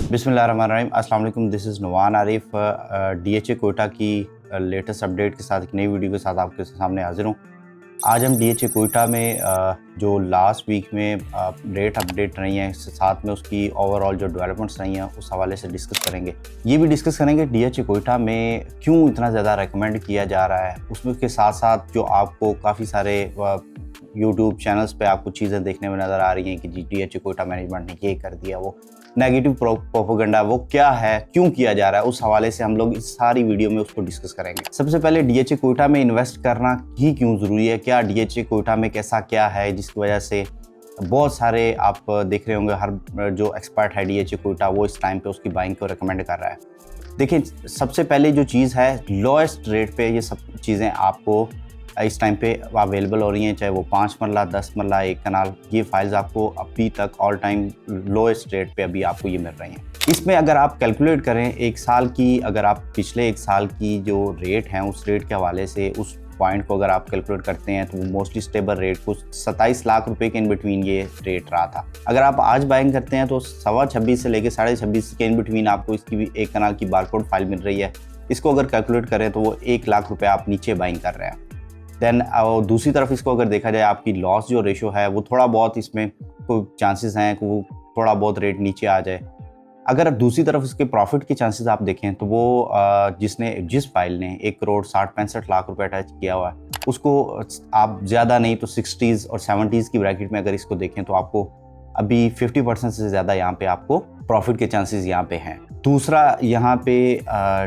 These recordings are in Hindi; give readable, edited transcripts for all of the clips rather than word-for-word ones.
बिस्मिल्लाहिर्रहमानिर्रहीम। अस्सलाम वालेकुम। This is Numan Arif. DHA Quetta की लेटेस्ट अपडेट के साथ एक नई वीडियो के साथ आपके सामने हाजिर हूँ। आज हम डीएचए कोयटा में जो लास्ट वीक में रेट अपडेट रही हैं, साथ में उसकी ओवरऑल जो डेवलपमेंट्स रही हैं उस हवाले से डिस्कस करेंगे। ये भी डिस्कस करेंगे डीएचए कोयटा में क्यों इतना ज़्यादा रेकमेंड किया जा रहा है। उसमें के साथ साथ जो आपको काफ़ी सारे यूट्यूब चैनल्स पे आपको चीज़ें देखने में नज़र आ रही हैं कि जी डीएचए कोयटा मैनेजमेंट ने ये कर दिया, वो नेगेटिव प्रोपेगेंडा वो क्या है, क्यों किया जा रहा है, उस हवाले से हम लोग इस सारी वीडियो में उसको डिस्कस करेंगे। सबसे पहले डीएचए कोयटा में इन्वेस्ट करना ही क्यों ज़रूरी है, क्या डीएचए कोयटा में कैसा क्या है जिसकी वजह से बहुत सारे आप देख रहे होंगे हर जो एक्सपर्ट है डीएचए कोयटा वो इस टाइम पे उसकी बाइंग को रिकमेंड कर रहा है। देखिए, सबसे पहले जो चीज़ है लोएस्ट रेट पे ये सब चीज़ें आपको इस टाइम पे अवेलेबल हो रही हैं, चाहे वो 5 मरला 10 मरला 1 कनाल, ये फाइल्स आपको अभी तक ऑल टाइम लोएस्ट रेट पे अभी आपको ये मिल रही हैं। इसमें अगर आप कैलकुलेट करें एक साल की, अगर आप पिछले एक साल की जो रेट हैं उस रेट के हवाले से उस पॉइंट को अगर आप कैलकुलेट करते हैं तो वो मोस्टली स्टेबल रेट को 27 लाख रुपए के इन बिटवीन ये रेट रहा था। अगर आप आज बाइंग करते हैं तो 26.25 से लेकर 26.5 के इन बिटवीन आपको इसकी भी 1 कनाल की बारकोड फाइल मिल रही है। इसको अगर कैलकुलेट करें तो वो 1 लाख रुपए आप नीचे बाइंग कर रहे हैं। देन दूसरी तरफ इसको अगर देखा जाए, आपकी लॉस जो रेशो है वो थोड़ा बहुत इसमें कोई चांसेस हैं कि वो थोड़ा बहुत रेट नीचे आ जाए। अगर दूसरी तरफ इसके प्रॉफिट के चांसेस आप देखें तो वो जिस फाइल ने 1,60,65 लाख रुपए अटैच किया हुआ है उसको आप ज़्यादा नहीं तो 60s और 70s की ब्रैकेट में अगर इसको देखें तो आपको अभी 50% से ज़्यादा यहाँ पे आपको प्रॉफिट के चांसेस यहाँ पे हैं। दूसरा, यहाँ पे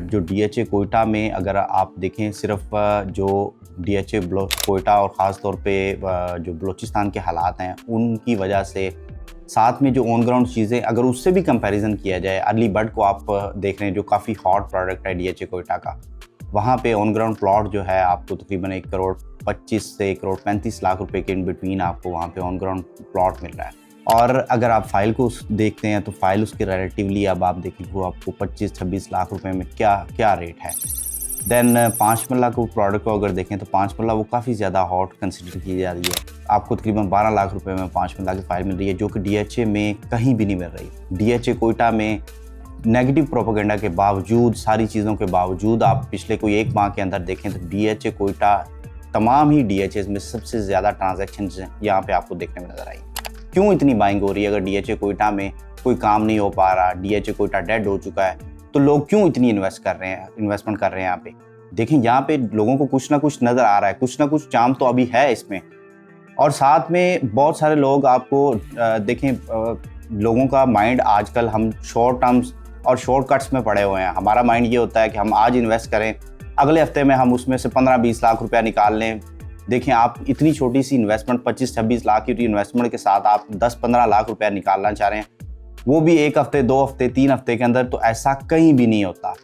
जो डीएचए कोयटा में अगर आप देखें, सिर्फ जो डीएचए कोयटा और ख़ास तौर पे जो बलूचिस्तान के हालात हैं उनकी वजह से, साथ में जो ऑन ग्राउंड चीज़ें अगर उससे भी कंपैरिजन किया जाए, अर्ली बर्ड को आप देख रहे हैं जो काफ़ी हॉट प्रोडक्ट है डीएचए कोयटा का, वहाँ पे ऑन ग्राउंड प्लॉट जो है आपको तकरीबन 1,25 से 1,35 लाख रुपए के इन बिटवीन आपको वहाँ पे ऑन ग्राउंड प्लॉट मिल रहा है। और अगर आप फाइल को देखते हैं तो फाइल उसके रिलेटिवली अब आप देखें वो आपको 25-26 लाख रुपए में क्या रेट है। देन 5 मरला को प्रोडक्ट को अगर देखें तो 5 मरला वो काफ़ी ज़्यादा हॉट कंसिडर की जा रही है। आपको तकरीबन 12 लाख रुपए में 5 मरला की फाइल मिल रही है, जो कि डीएचए में कहीं भी नहीं मिल रही। डीएचए कोयटा में नेगेटिव प्रोपेगेंडा के बावजूद, सारी चीज़ों के बावजूद, आप पिछले कोई 1 माह के अंदर देखें तो डीएचए कोयटा तमाम ही डीएचएस में सबसे ज़्यादा ट्रांजैक्शन यहाँ पे आपको देखने में नज़र आई। क्यों इतनी बाइंग हो रही है? अगर डीएचए कोयटा में कोई काम नहीं हो पा रहा, डीएचए कोयटा डेड हो चुका है, तो लोग क्यों इतनी इन्वेस्टमेंट कर रहे हैं यहाँ पे? देखें, यहाँ पे लोगों को कुछ ना कुछ नज़र आ रहा है, कुछ ना कुछ चाम तो अभी है इसमें। और साथ में बहुत सारे लोग आपको देखें, लोगों का माइंड आजकल, हम शॉर्ट टर्म्स और शॉर्टकट्स में पड़े हुए हैं। हमारा माइंड ये होता है कि हम आज इन्वेस्ट करें, अगले हफ्ते में हम उसमें से 15-20 लाख रुपया निकाल लें। देखें, आप इतनी छोटी सी इन्वेस्टमेंट 25-26 लाख की इन्वेस्टमेंट के साथ आप 10-15 लाख रुपया निकालना चाह रहे हैं, वो भी 1 हफ्ते 2 हफ्ते 3 हफ्ते के अंदर, तो ऐसा कहीं भी नहीं होता।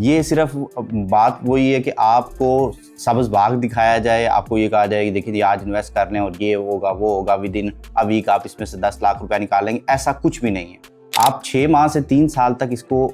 ये सिर्फ बात वही है कि आपको सब्ज़ बाग दिखाया जाए, आपको ये कहा जाए कि देखिए आज इन्वेस्ट कर लें और ये होगा वो होगा, विद इन अ वीक आप इसमें से 10 लाख रुपया निकालेंगे। ऐसा कुछ भी नहीं है। आप 6 माह से 3 साल तक इसको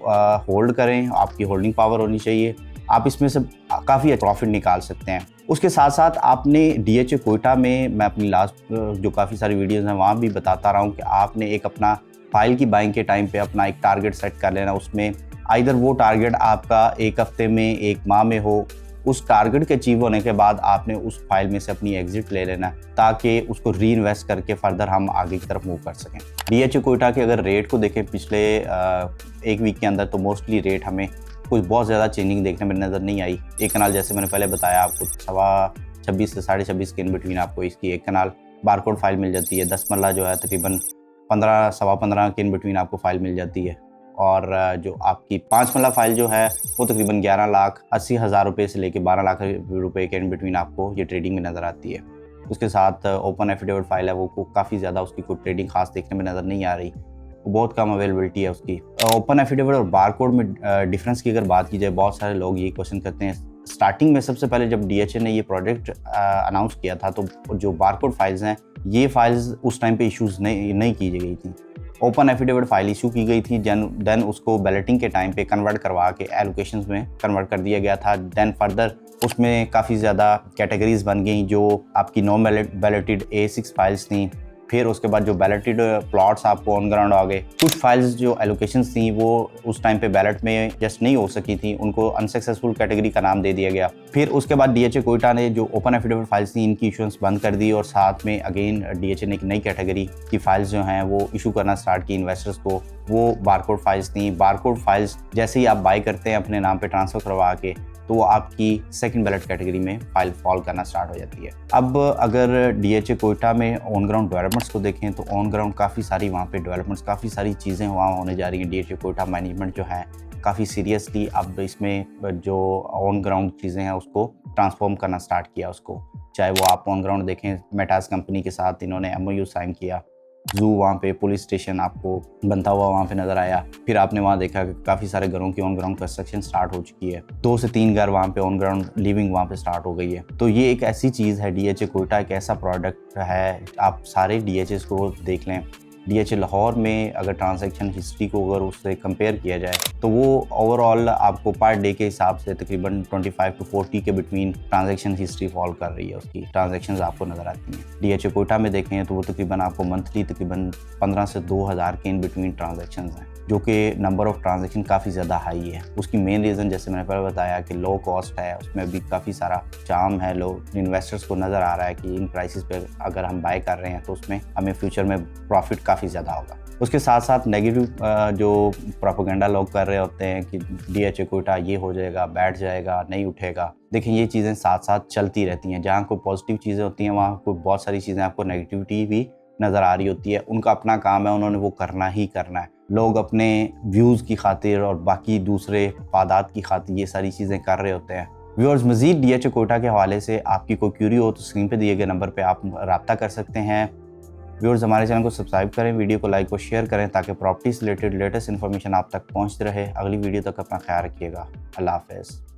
होल्ड करें, आपकी होल्डिंग पावर होनी चाहिए, आप इसमें से काफ़ी प्रॉफिट निकाल सकते हैं। उसके साथ साथ आपने डीएचए कोयटा में, मैं अपनी लास्ट जो काफ़ी सारी वीडियोज़ हैं वहाँ भी बताता रहा हूँ कि आपने एक अपना फाइल की बाइंग के टाइम पे अपना एक टारगेट सेट कर लेना। उसमें आइदर वो टारगेट आपका 1 हफ्ते में, 1 माह में हो, उस टारगेट के अचीव होने के बाद आपने उस फाइल में से अपनी एग्जिट ले लेना ताकि उसको री इन्वेस्ट करके फर्दर हम आगे की तरफ मूव कर सकें। डीएचए कोयटा के अगर रेट को देखें पिछले 1 वीक के अंदर, तो मोस्टली रेट हमें कुछ बहुत ज़्यादा चेंजिंग देखने में नज़र नहीं आई। 1 कनाल जैसे मैंने पहले बताया आपको 26 से 26.5 के इन बिटवीन आपको इसकी 1 कनाल बारकोड फाइल मिल जाती है। 10 मरला जो है तकरीबन 15-15.25 के इन बिटवीन आपको फाइल मिल जाती है। और जो आपकी 5 मरला फाइल जो है वो तकरीबन 11,80,000 रुपये से लेकर 12 लाख रुपये के इन बिटवीन आपको ये ट्रेडिंग में नज़र आती है। उसके साथ ओपन एफिडेविट फाइल है, वो काफ़ी ज़्यादा उसकी कोई ट्रेडिंग खास देखने में नज़र नहीं आ रही, बहुत कम अवेलेबिलिटी है उसकी। ओपन एफिडेविट और बारकोड में डिफरेंस की अगर बात की जाए, बहुत सारे लोग ये क्वेश्चन करते हैं। स्टार्टिंग में सबसे पहले जब डीएचए ने ये प्रोजेक्ट अनाउंस किया था तो जो बारकोड फाइल्स हैं, ये फाइल्स उस टाइम पे इश्यूज़ नहीं की गई थी। ओपन एफिडेविट फाइल इशू की गई थी, देन उसको बैलेटिंग के टाइम पे कन्वर्ट करवा के एलोकेशंस में कन्वर्ट कर दिया गया था। देन फर्दर उसमें काफ़ी ज़्यादा कैटेगरीज बन गई, जो आपकी नॉन बैलेटेड A6 फाइल्स थी, फिर उसके बाद जो बैलेटेड प्लॉट्स आपको ऑन ग्राउंड आ गए। कुछ फाइल्स जो एलोकेशंस थी वो उस टाइम पे बैलेट में जस्ट नहीं हो सकी थी, उनको अनसक्सेसफुल कैटेगरी का नाम दे दिया गया। फिर उसके बाद डीएचए कोयटा ने जो ओपन एफिडेविट फाइल्स थी इनकी इशुएंस बंद कर दी और साथ में अगेन डीएचए ने एक नई कैटेगरी की फाइल्स जो हैं वो इशू करना स्टार्ट की इन्वेस्टर्स को। वो बारकोड फाइल्स थी। बारकोड फाइल्स जैसे ही आप बाय करते हैं अपने नाम पे ट्रांसफ़र करवा के, तो वो आपकी सेकंड बैलेट कैटेगरी में फाइल फॉल करना स्टार्ट हो जाती है। अब अगर डीएचए कोयटा में ऑन ग्राउंड डेवलपमेंट्स को देखें तो ऑन ग्राउंड काफ़ी सारी वहाँ पे डेवलपमेंट्स, काफ़ी सारी चीज़ें वहाँ होने जा रही हैं। डीएचए कोयटा मैनेजमेंट जो है काफ़ी सीरियसली अब इसमें जो ऑन ग्राउंड चीज़ें हैं उसको ट्रांसफॉर्म करना स्टार्ट किया उसको। चाहे वो आप ऑन ग्राउंड देखें, मेटास कंपनी के साथ इन्होंने एमओयू साइन किया। जू वहाँ पे, पुलिस स्टेशन आपको बनता हुआ वहाँ पे नज़र आया। फिर आपने वहाँ देखा कि काफ़ी सारे घरों की ऑन ग्राउंड कंस्ट्रक्शन स्टार्ट हो चुकी है। 2 से 3 घर वहाँ पे ऑन ग्राउंड लिविंग वहाँ पे स्टार्ट हो गई है। तो ये एक ऐसी चीज़ है, डीएचए कोयटा एक ऐसा प्रोडक्ट है। आप सारे डीएचएस को देख लें, डीएचए लाहौर में अगर ट्रांजैक्शन हिस्ट्री को अगर उससे कंपेयर किया जाए तो वो ओवरऑल आपको पर डे के हिसाब से तकरीबन 25 to 40 के बिटवीन ट्रांजैक्शन हिस्ट्री फॉल कर रही है, उसकी ट्रांजैक्शंस आपको नज़र आती हैं। डीएचए कोयटा में देखें तो वो तकरीबन आपको मंथली तकरीबन 15 से 2000 के इन बिटवीन ट्रांजैक्शंस हैं, जो कि नंबर ऑफ़ ट्रांजैक्शन काफ़ी ज़्यादा हाई है। उसकी मेन रीज़न जैसे मैंने पहले बताया कि लो कॉस्ट है, उसमें भी काफ़ी सारा जाम है। लोग इन्वेस्टर्स को नज़र आ रहा है कि इन प्राइसेस पे अगर हम बाय कर रहे हैं तो उसमें हमें फ्यूचर में प्रॉफिट काफ़ी ज़्यादा होगा। उसके साथ साथ नेगेटिव जो प्रोपेगेंडा लोग कर रहे होते हैं कि डीएचए कोयटा ये हो जाएगा, बैठ जाएगा, नहीं उठेगा। देखिए ये चीज़ें साथ साथ चलती रहती हैं। जहाँ कोई पॉजिटिव चीज़ें होती हैं वहाँ कोई बहुत सारी चीज़ें आपको नेगेटिविटी भी नज़र आ रही होती है। उनका अपना काम है, उन्होंने वो करना ही करना है। लोग अपने व्यूज़ की खातिर और बाकी दूसरे फायदात की खातिर ये सारी चीज़ें कर रहे होते हैं। व्यूअर्स, मज़ीद डीएचए कोयटा के हवाले से आपकी कोई क्यूरी हो तो स्क्रीन पे दिए गए नंबर पे आप रब्ता कर सकते हैं। व्यूअर्स, हमारे चैनल को सब्सक्राइब करें, वीडियो को लाइक और शेयर करें ताकि प्रॉपर्टी से रिलेटेड लेटेस्ट इन्फॉर्मेशन आप तक पहुँचती रहे। अगली वीडियो तक अपना ख्याल रखिएगा। अल्लाह हाफ़िज़।